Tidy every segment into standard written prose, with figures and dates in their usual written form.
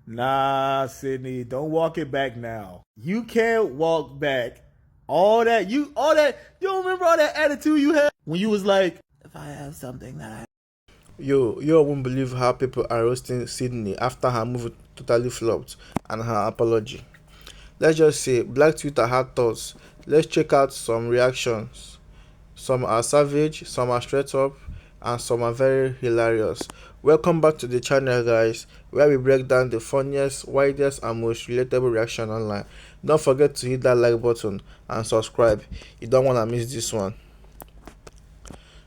Nah, Sydney, don't walk it back now. You can't walk back all that you don't remember all that attitude you had when you was like, if I have something that I You won't believe how people are roasting Sydney after her movie totally flopped and her apology. Let's just say Black Twitter had thoughts. Let's check out some reactions. Some are savage, some are straight up, and some are very hilarious. Welcome back to the channel, guys, where we break down the funniest, widest, and most relatable reaction online. Don't forget to hit that like button and subscribe. You don't want to miss this one.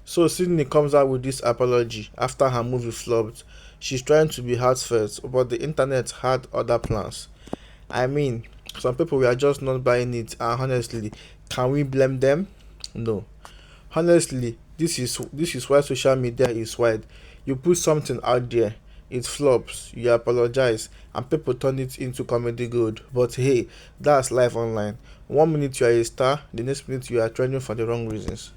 So Sydney comes out with this apology after her movie flopped. She's trying to be heartfelt, but the internet had other plans. I mean, some people were just not buying it, and honestly, can we blame them? No. Honestly, this is why social media is wide. You put something out there, it flops, you apologize, and people turn it into comedy gold. But hey, that's life online. One minute you are a star, the next minute you are trending for the wrong reasons.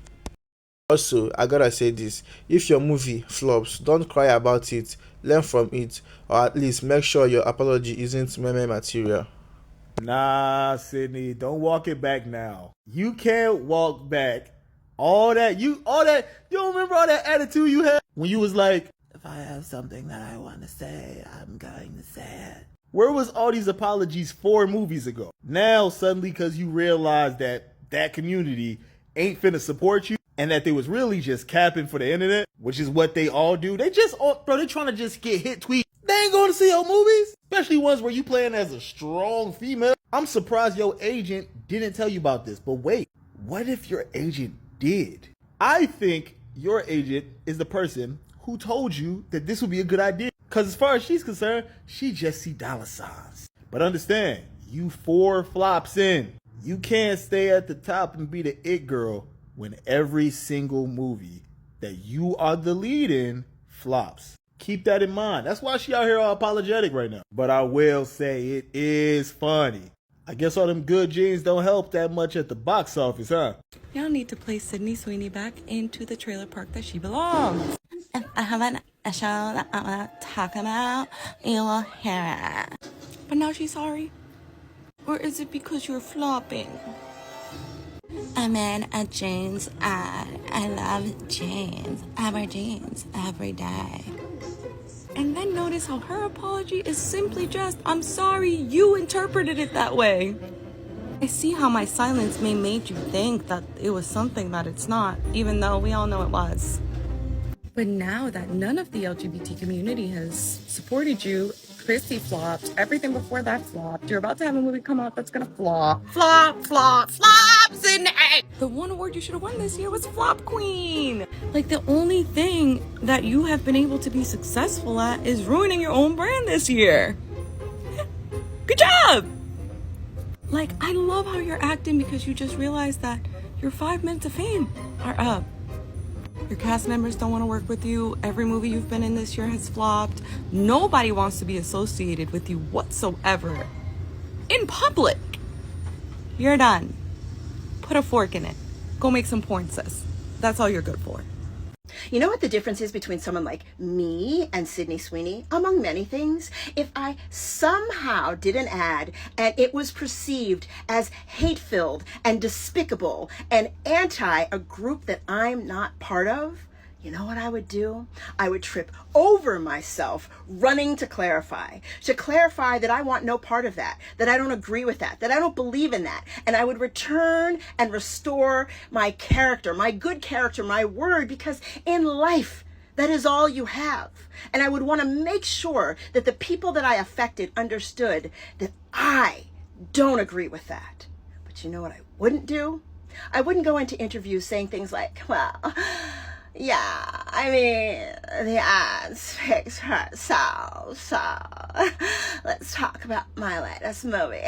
Also, I gotta say this, if your movie flops, don't cry about it, learn from it, or at least make sure your apology isn't meme material. Nah, Sydney, don't walk it back now. You can't walk back all that you don't remember all that attitude you had when you was like, if I have something that I want to say, I'm going to say it. Where was all these apologies 4 movies ago? Now suddenly because you realize that community ain't finna support you and that they was really just capping for the internet, which is what they all do. They just they're trying to just get hit tweets. They ain't going to see your movies, especially ones where you playing as a strong female. I'm surprised your agent didn't tell you about this, but wait, what if your agent did? I think your agent is the person who told you that this would be a good idea. Because as far as she's concerned, she just see dollar signs. But understand, you 4 flops in. You can't stay at the top and be the it girl when every single movie that you are the lead in flops. Keep that in mind. That's why she out here all apologetic right now. But I will say it is funny. I guess all them good genes don't help that much at the box office, huh? Y'all need to place Sydney Sweeney back into the trailer park that she belongs. If I have a show that I want to talk about, you will hear it. But now she's sorry? Or is it because you're flopping? I'm in a jeans ad. I love jeans. I wear jeans every day. And then notice how her apology is simply just, I'm sorry, you interpreted it that way. I see how my silence may made you think that it was something that it's not, even though we all know it was. But now that none of the LGBT community has supported you, Chrissy flopped, everything before that flopped, you're about to have a movie come out that's gonna flop. Flop, flop, flop, Sydney! The one award you should have won this year was Flop Queen. Like, the only thing that you have been able to be successful at is ruining your own brand this year. Good job! Like, I love how you're acting because you just realized that your 5 minutes of fame are up. Your cast members don't want to work with you. Every movie you've been in this year has flopped. Nobody wants to be associated with you whatsoever. In public. You're done. Put a fork in it. Go make some porn, sis. That's all you're good for. You know what the difference is between someone like me and Sydney Sweeney? Among many things, if I somehow did an ad and it was perceived as hate-filled and despicable and anti a group that I'm not part of, you know what I would do? I would trip over myself running to clarify that I want no part of that I don't agree with that I don't believe in that. And I would return and restore my character, my good character, my word, because in life, that is all you have. And I would want to make sure that the people that I affected understood that I don't agree with that. But you know what I wouldn't do? I wouldn't go into interviews saying things like, well, yeah, I mean, the ad speaks for itself, so let's talk about my latest movie.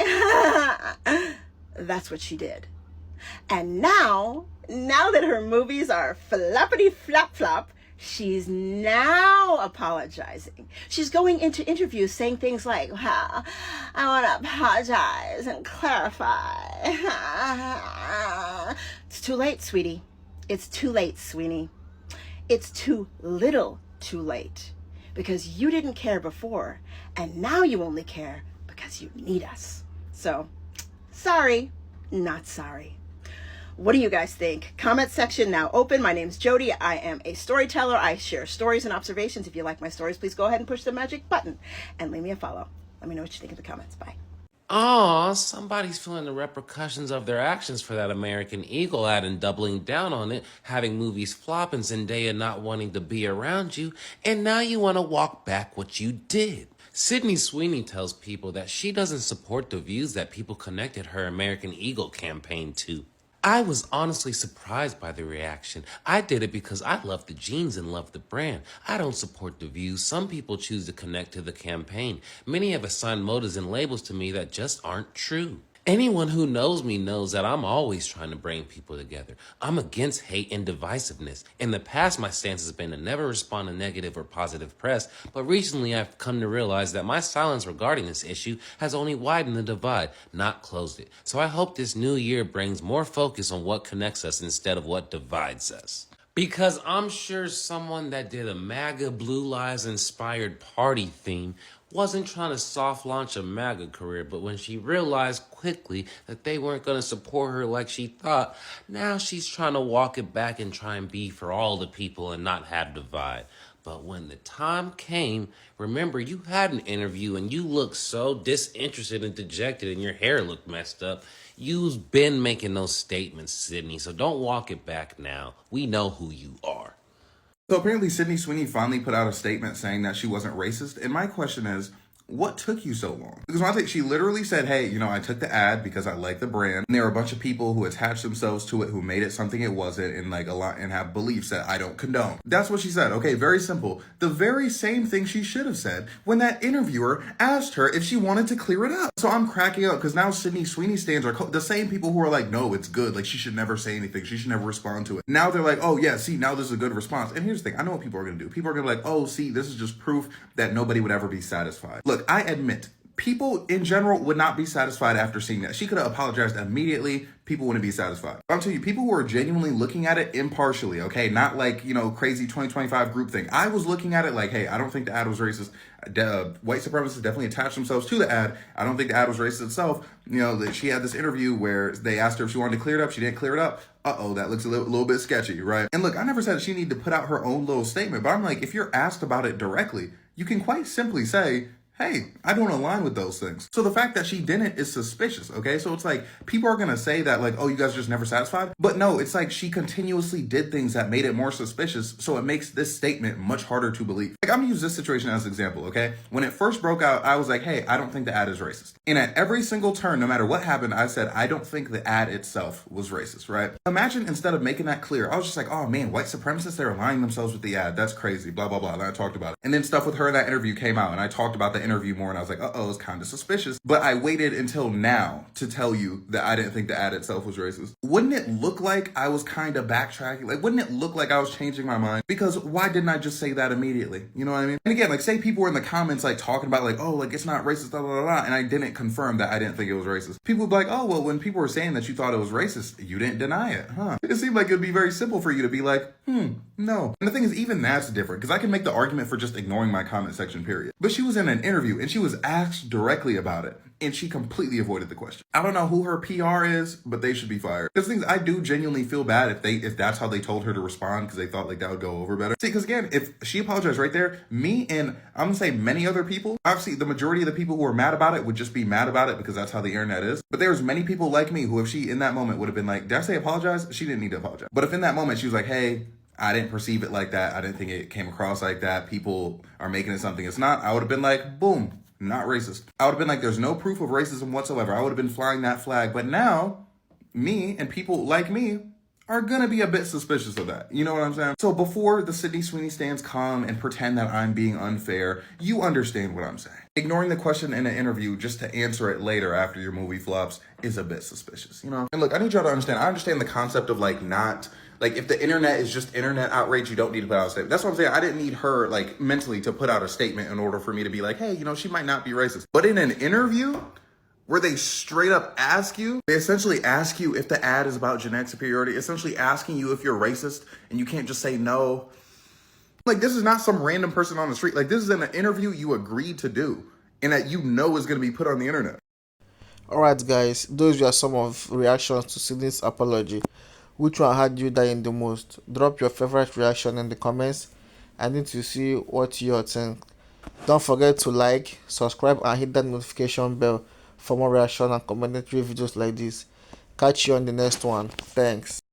That's what she did. And now that her movies are floppity flop flop, she's now apologizing. She's going into interviews saying things like, well, I want to apologize and clarify. It's too late, sweetie. It's too late, Sweeney. It's too little too late. because you didn't care before, and now you only care because you need us. So, sorry, not sorry. What do you guys think? Comment section now open. My name's Jody. I am a storyteller. I share stories and observations. If you like my stories, please go ahead and push the magic button and leave me a follow. Let me know what you think in the comments. Bye. Aw, somebody's feeling the repercussions of their actions for that American Eagle ad and doubling down on it, having movies flop and Zendaya not wanting to be around you, and now you want to walk back what you did. Sydney Sweeney tells people that she doesn't support the views that people connected her American Eagle campaign to. I was honestly surprised by the reaction. I did it because I love the jeans and love the brand. I don't support the views. Some people choose to connect to the campaign. Many have assigned motives and labels to me that just aren't true. Anyone who knows me knows that I'm always trying to bring people together. I'm against hate and divisiveness. In the past, my stance has been to never respond to negative or positive press, but recently I've come to realize that my silence regarding this issue has only widened the divide, not closed it. So I hope this new year brings more focus on what connects us instead of what divides us. Because I'm sure someone that did a MAGA Blue Lives inspired party theme wasn't trying to soft launch a MAGA career, but when she realized quickly that they weren't going to support her like she thought, now she's trying to walk it back and try and be for all the people and not have divide. But when the time came, remember you had an interview and you looked so disinterested and dejected and your hair looked messed up. You've been making those statements, Sydney, so don't walk it back now. We know who you are. So apparently Sydney Sweeney finally put out a statement saying that she wasn't racist. And my question is, what took you so long? Because when I think she literally said, hey, I took the ad because I like the brand. And there were a bunch of people who attached themselves to it, who made it something it wasn't, and like a lot, and have beliefs that I don't condone. That's what she said. Okay, very simple. The very same thing she should have said when that interviewer asked her if she wanted to clear it up. So I'm cracking up because now Sydney Sweeney stands are the same people who are like, no, it's good. Like she should never say anything. She should never respond to it. Now they're like, oh yeah, see, now this is a good response. And here's the thing. I know what people are going to do. People are going to be like, oh, see, this is just proof that nobody would ever be satisfied. Look, I admit, people in general would not be satisfied after seeing that. She could have apologized immediately. People wouldn't be satisfied. I'm telling you, people who are genuinely looking at it impartially, okay? Not like, crazy 2025 group thing. I was looking at it like, hey, I don't think the ad was racist. White supremacists definitely attached themselves to the ad. I don't think the ad was racist itself. That she had this interview where they asked her if she wanted to clear it up. She didn't clear it up. Uh-oh, that looks a little bit sketchy, right? And look, I never said she needed to put out her own little statement, but I'm like, if you're asked about it directly, you can quite simply say, hey, I don't align with those things. So the fact that she didn't is suspicious, okay? So it's like, people are gonna say that like, oh, you guys are just never satisfied. But no, it's like she continuously did things that made it more suspicious. So it makes this statement much harder to believe. Like I'm gonna use this situation as an example, okay? When it first broke out, I was like, hey, I don't think the ad is racist. And at every single turn, no matter what happened, I said, I don't think the ad itself was racist, right? Imagine instead of making that clear, I was just like, oh man, white supremacists, they're aligning themselves with the ad. That's crazy, blah, blah, blah. And I talked about it. And then stuff with her in that interview came out and I talked about the interview more and I was like, uh-oh, it's kind of suspicious. But I waited until now to tell you that I didn't think the ad itself was racist. Wouldn't it look like I was kind of backtracking? Like, wouldn't it look like I was changing my mind? Because why didn't I just say that immediately? You know what I mean? And again, like say people were in the comments like talking about like, oh, like it's not racist, blah, blah, blah, and I didn't confirm that I didn't think it was racist. People would be like, oh, well, when people were saying that you thought it was racist, you didn't deny it, huh? It seemed like it would be very simple for you to be like, no. And the thing is, even that's different because I can make the argument for just ignoring my comment section, period. But she was in an interview and she was asked directly about it and she completely avoided the question. I don't know who her PR is, but they should be fired. Because things I do genuinely feel bad if that's how they told her to respond because they thought like that would go over better. See, because again, if she apologized right there, me and I'm gonna say many other people, obviously the majority of the people who are mad about it would just be mad about it because that's how the internet is. But there's many people like me who if she in that moment would have been like, did I say apologize? She didn't need to apologize. But if in that moment she was like, hey, I didn't perceive it like that. I didn't think it came across like that. People are making it something it's not. I would have been like, boom, not racist. I would have been like, there's no proof of racism whatsoever. I would have been flying that flag. But now, me and people like me are gonna be a bit suspicious of that. You know what I'm saying? So before the Sydney Sweeney stands come and pretend that I'm being unfair, you understand what I'm saying. Ignoring the question in an interview just to answer it later after your movie flops is a bit suspicious, you know? And look, I need y'all to understand, I understand the concept of like not, like if the internet is just internet outrage, you don't need to put out a statement. That's what I'm saying. I didn't need her like mentally to put out a statement in order for me to be like, hey, she might not be racist. But in an interview where they straight up ask you, they essentially ask you if the ad is about genetic superiority, essentially asking you if you're racist and you can't just say no. Like, this is not some random person on the street. Like, this is an interview you agreed to do and that you know is going to be put on the internet. Alright guys, those were some of reactions to Sydney's apology. Which one had you dying the most? Drop your favorite reaction in the comments. I need to see what you think. Don't forget to like, subscribe and hit that notification bell for more reaction and commentary videos like this. Catch you on the next one. Thanks.